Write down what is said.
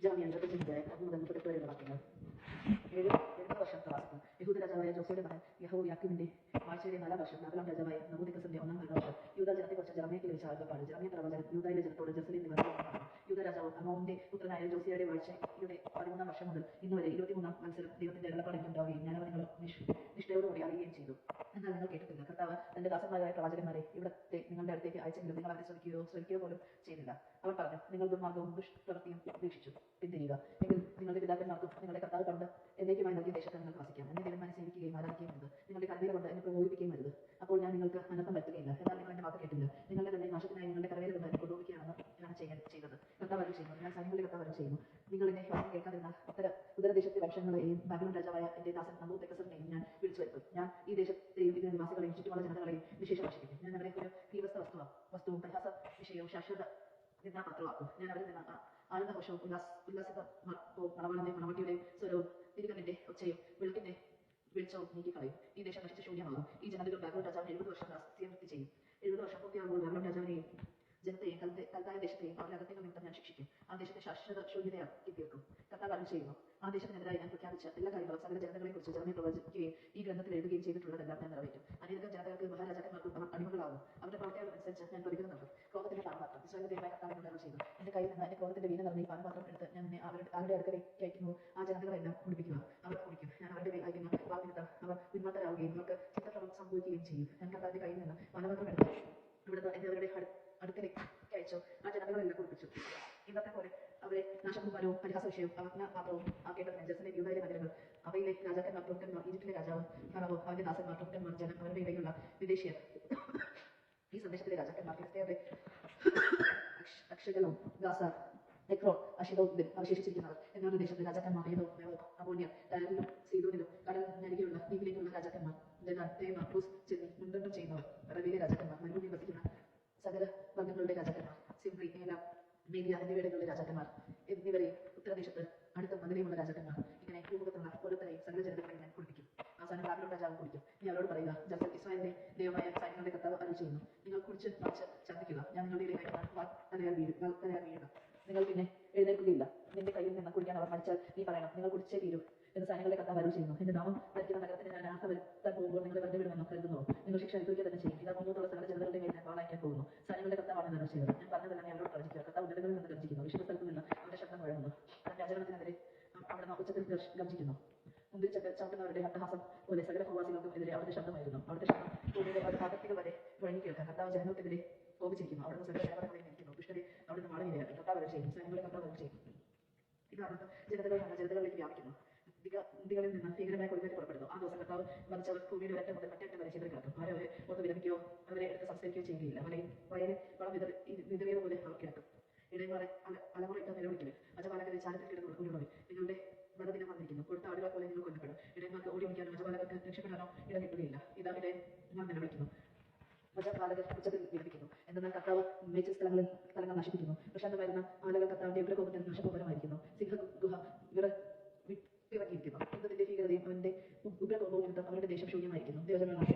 ജെറമിയ 25 1 മുതൽ 38 വരെയുള്ള വാക്യങ്ങൾ. 70 വർഷം പ്രവാസത്തിൽ യഹൂദ രാജാവായ ജോസയുടെ മകൻ യഹോയാക്കീമിന്റെ വാഴ്ചയുടെ 4-ാം വർഷം ബാബിലോൺ രാജാവായ നബൂഖദ്നേസറിന്റെ 1-ാം ഭരണവർഷം യൂദാ ജനത്തെക്കുറിച്ച് ജെറമിയായ്ക്ക് ലഭിച്ച അരുളപ്പാട്. ജെറമിയ പ്രവാചകൻ യൂദായിലെ ജനത്തോട് ജെറുസലേം നിവാസികളോട് പറഞ്ഞു. യൂദാ രാജാവ് അമോന്റെ പുത്രനായ ജോസിയയുടെ വാഴ്ചയുടെ 13-ാം വർഷം മുതൽ ഇന്നുവരെ 23-ാം വത്സരം ദൈവത്തിന്റെ അരുളപ്പാട് എനിക്കുണ്ടാവുകയും ഞാനവ നിങ്ങൾ നിഷ്ഠയോടുകൂടി അറിയുകയും ചെയ്തു. എന്നാൽ നിങ്ങൾ കേട്ടിട്ടില്ല. കർത്താവ് തന്റെ ദാസന്മാരായ പ്രവാചകന്മാരെ ഇവിടത്തെ നിങ്ങളുടെ അടുത്തേക്ക് അയച്ചെങ്കിലും നിങ്ങൾ അവരെ ശ്രമിക്കുകയോ പോലും ചെയ്തില്ല. അവൻ പറഞ്ഞു, നിങ്ങൾ ദുർമാർഗവും ദുഷ്പ്രവൃത്തിയും ഉപേക്ഷിച്ചു പിന്തിരിയുക. എങ്കിൽ നിങ്ങളുടെ പിതാക്കന്മാർക്കും നിങ്ങളുടെ കർത്താവ് പണ്ട് എന്നേക്കുമായി നൽകിയ ദേശത്ത് നിങ്ങൾക്ക് വസിക്കാം. എന്നെ ദേവന്മാരെ സേവിക്കുകയും ആരാധിക്കുകയും അരുത്. നിങ്ങളുടെ കരവേല കൊണ്ട് എന്നെ പ്രകോപിപ്പിക്കുകയും അരുത്. അപ്പോൾ ഞാൻ നിങ്ങൾക്ക് അനർത്ഥം വരുത്തുകയില്ല. എന്നാൽ നിങ്ങൾ എന്റെ വാക്ക് കേട്ടില്ല. നിങ്ങളുടെ തന്നെ നാശത്തിനായി നിങ്ങളുടെ കരവേല കൊണ്ട് എന്നെ പ്രകോപിപ്പിക്കുകയാണ് ചെയ്തത്. കർത്താവ് അരുളി ചെയ്യുന്നു. ഞാൻ സൈന്യങ്ങളുടെ കർത്താവ് അരുളി ചെയ്യുന്നു. നിങ്ങൾ എന്നെ വചനം കേൾക്കാതിരുന്നാൽ ഉത്തരദേശത്തെ വംശങ്ങളെയും ബാബിലോൺ രാജാവായ എന്റെ ദാസൻ നബൂഖദ്നേസറിനെയും ഞാൻ വിളിച്ചു വരുത്തും. ഞാൻ ഈ ദേശത്തെയും ഇതിന്റെ നിവാസികളെയും ചുറ്റുമുള്ള ജനതകളെയും വിശേഷം നശിപ്പിക്കും. ഞാൻ അവരെ ഒരു ഭീവസ്ത വസ്തുവും പരിഹാസ വിഷയവും ശാശ്വത നിന്ദാപാത്രമാക്കും. ഞാൻ അവരിൽ നിന്ന് ആനന്ദഘോഷവും ഉല്ലാസിതവും മണവാളന്റെ മണവാട്ടിയുടെ സ്വരവും തിരുകല്ലിന്റെ ഒച്ചയും വിളക്കിന്റെ വെളിച്ചവും നീക്കിക്കളയും. ഈ ദേശം നശിച്ച ശൂന്യമാകും. ഈ ജനതകൾ ബാബിലോൺ രാജാവിന് 70 വർഷം ദാസ്യവൃത്തി ചെയ്യും. 70 വർഷം പൂർത്തിയാകുമ്പോൾ ബാബിലോൺ രാജാവിനെയും ജനത്തെയും കൽദായ ദേശത്തെയും അവരുടെ അകത്യങ്ങൾ നിമിത്തം ഞാൻ ശിക്ഷിക്കും. ആ ദേശത്തെ ശാശ്വത ശൂന്യതയാക്കി തീർക്കും. കർത്താവ് അരുളി ചെയ്യുന്നു. ആ ദേശത്തിനെതിരായി ഞാൻ പ്രഖ്യാപിച്ച എല്ലാ കാര്യങ്ങളും സകല ജനതകളെ കുറിച്ച് ജെറമിയ പ്രവചിക്കുകയും ഈ ഗ്രന്ഥത്തിൽ എഴുതുകയും ചെയ്തിട്ടുള്ളതെല്ലാം ഞാൻ നിറവേറ്റും. അനേകം ജനതകൾക്ക് മഹാരാജാക്കന്മാർക്കും അവർ അടിമകളാകും. അവരുടെ പ്രവർത്തികളനുസരിച്ച് ഞാൻ പ്രതിഫലം നൽകും. ക്രോധത്തിന്റെ പാനപാത്രം ഇസ്രായേലിന്റെ ദൈവമായ കർത്താവിനോട് അരുളി ചെയ്തു. എന്റെ കയ്യിൽ നിന്ന് എന്റെ ക്രോധത്തിന്റെ വീഞ്ഞ് നിറഞ്ഞ ഈ പാനപാത്രം എടുത്ത് ഞാൻ നിന്നെ ആരുടെ അടുക്കലേക്ക് അയക്കുന്നു ആ ജനതകളെല്ലാം കുടിപ്പിക്കുക. അവർ കുടിക്കും. ഞാൻ അവരുടെ മേൽ അയക്കുന്ന വാഗ്നിമിത്തം അവർ പിന്മാറ്റരാകുകയും അവർക്ക് ചിത്തഭ്രമം സംഭവിക്കുകയും ചെയ്യും. ഞാൻ കർത്താവിന്റെ കയ്യിൽ നിന്ന് പാനപാത്രം എടുത്ത് ഇവിടുന്ന് എന്റെ അവരുടെ അടുക്കലേക്ക് അയച്ചു ആ ജനതകളെല്ലാം കുടിപ്പിച്ചു. ഇന്നത്തെ പോലെ അവരെ നാശകുമാരവും പരിഹാസ വിഷയവും അവജ്ഞാപാത്രവും ആക്കേണ്ടതിന് ജെറുസലേം യൂദായിലെ നഗരങ്ങൾ അവയിലെ രാജാക്കന്മാർ പ്രമുഖന്മാർ ഈജിപ്തിലെ രാജാവ് ഫറവോ അവന്റെ ദാസന്മാർ പ്രമുഖന്മാർ ജനം അവരുടെ ഇടയിലുള്ള വിദേശീയർ ഈ സന്ദേശത്തിലെ രാജാക്കന്മാർ ഫിലിസ്ത്യരുടെ അക്ഷകലവും ഗാസ എക്രോൺ അഷിദോദിലും അവശേഷിച്ചിരിക്കുന്നവർ എന്നവരുടെ ദേശത്തെ രാജാക്കന്മാർ ഏതോ അമോന്യർ ടയറിലും സീദോനിലും കടലിനരികെയുള്ള ദ്വീപിലേക്കുള്ള രാജാക്കന്മാർ ജനാൻ തേമ ക്രൂസ് ചെന്നി മുൻതണ്ടം ചെയ്യുന്നവർ റബീലെ രാജാക്കന്മാർ മരുഭൂമിയിൽ വസിക്കുന്ന സകല വർഗ്ഗങ്ങളുടെ രാജാക്കന്മാർ സിംറി ഏലാം മേദിയ എന്നിവയുടെ രാജാക്കന്മാർ എന്നിവരെയും ഉത്തരദേശത്ത് അടുത്ത മതിലെയുമുള്ള രാജാക്കന്മാർ ഇങ്ങനെ ഭൂമുഖത്തുള്ള ഓരോരുത്തരെയും സകല ജനതകളെയും ഞാൻ കുടിപ്പിക്കും. അവസാനം ബാബിലോൺ രാജാവ് കുടിക്കും. നീ അവരോട് പറയുക, ജനതകൾ ഇസ്രായേലിന്റെ ദൈവമായ സൈന്യങ്ങളുടെ കർത്താവ് അരുളി ചെയ്യുന്നു. നിങ്ങൾ കുടിച്ച് മറിച്ച് ഛർദ്ദിക്കുക. ഞാൻ നിങ്ങളുടെ ഇടയിലായി വാൾത്തലയാൽ വീഴുക. നിങ്ങൾ പിന്നെ എഴുന്നേൽക്കുകയില്ല. നിന്റെ കയ്യിൽ നിന്ന് കുടിക്കാൻ അവർ മരിച്ചാൽ നീ പറയണം, നിങ്ങൾ കുടിച്ചേ തീരൂ എന്ന് സൈന്യങ്ങളുടെ കർത്താവ് അരുളി ചെയ്യുന്നു. എന്റെ നാമം ധരിക്കുന്ന നഗരത്തിന് ഞാൻ അനർത്ഥം വരുത്താൻ പോകുമ്പോൾ നിങ്ങൾ വെറുതെ വിടുമെന്ന് കരുതുന്നു. നിങ്ങൾ ശിക്ഷ അനുഭവിക്കുക തന്നെ ചെയ്യും. ഇതാ മുന്നോട്ടുള്ള സകല ജനതകളുടെ മേൽ ഞാൻ വാളയക്കാൻ പോകുന്നു. സൈന്യങ്ങളുടെ കർത്താവാണ് അരുളി ചെയ്തത്. ഞാൻ പറഞ്ഞതെല്ലാം നീ അവരോട് പ്രവചിക്കുക. കർത്താവ് ഉന്നതങ്ങളിൽ നിന്ന് ഗർജിക്കുന്നു. വിശുദ്ധ സ്ഥലത്ത് നിന്ന് അവരുടെ ശബ്ദം മുഴങ്ങുന്നു. അവൻ രാജഗണത്തിനെതിരെ അവിടുന്ന് ഉച്ചത്തിൽ ഗർജിക്കുന്നു. മുന്തിരി ചവിട്ടുന്നവരുടെ അട്ടഹാസം പോലെ സകല ഭൂവാസികൾക്കും എതിരെ അവരുടെ ശബ്ദമായിരുന്നു. അവരുടെ ശബ്ദം ഭൂമിയുടെ അതിർത്തികൾ വരെ മുഴങ്ങി കേൾക്കാം. കർത്താവ് ജനങ്ങൾക്കെതിരെ കോപിച്ചിരിക്കുന്നു. അവിടുന്ന് സകല ജനപദങ്ങളെയും ഇരിക്കുന്നു. ദുഷ്ടരെ അവിടുന്ന് മാളവിലയാക്കി. കർത്താവ് അരുളി ചെയ്യുന്നു. സൈന്യങ്ങളുടെ കർത്താവ് അരുളി ചെയ്യുന്നു. ഇത് അവിടുത്തെ ജനതകളിലേക്ക് വ്യാപിക്കുന്നു. ദികളിൽ നിന്ന് ഭീകരമായ കൊടുങ്കാറ്റ് പുറപ്പെടുന്നു. ആ ദിവസം കർത്താവ് വധിച്ചവർ ഭൂമിയുടെ ഒരറ്റം മുതൽ മറ്റേ വരെ ചിതറിക്കിടക്കും. ആരെ അവരെ ഒന്ന് വിലപിക്കുകയോ അവരെ എടുത്ത് സംസ്കരിക്കുകയോ ചെയ്യുകയില്ല. വയലിൽ വളം വിതറിയതുപോലെ അവർ കിടക്കും. ഇടയന്മാരെ അലമുറയിട്ട് നിലവിളിക്കല്. അജപാലകരെ ചാരത്തിൽ കിടന്നു ഉരുളവി. നിങ്ങളുടെ വധദിനം വന്നിരിക്കുന്നു. കൊടുത്ത ആടുകളെ പോലെ നിങ്ങൾ കൊല്ലപ്പെടും. ഇടയന്മാർക്ക് ഓടി ഒളിക്കാനോ അജപാലകർക്ക് രക്ഷപ്പെടാനോ ഇടം കിട്ടുകയില്ല. ഇതാ ഇടയന്മാർ നിലവിളിക്കുന്നു. അജപാലകർ ഉച്ചത്തിൽ വിലപിക്കുന്നു. എന്നാൽ കർത്താവ് മേച്ചിൽ സ്ഥലങ്ങൾ നശിപ്പിക്കുന്നു. പ്രശാന്തമായിരുന്ന ആലകൾ കർത്താവിന്റെ ഉഗ്രകോപത്തിന് നാശകോപരമായിരിക്കുന്നു. സിംഹഗുഹ വിറങ്ങിയിരിക്കുന്നു. യുദ്ധത്തിന്റെ ഭീകരതയും അവന്റെ ഉഗ്രകോപവും നിമിത്തം അവരുടെ ദേശം ശൂന്യമായിരിക്കുന്നു. ദേവജനങ്ങൾ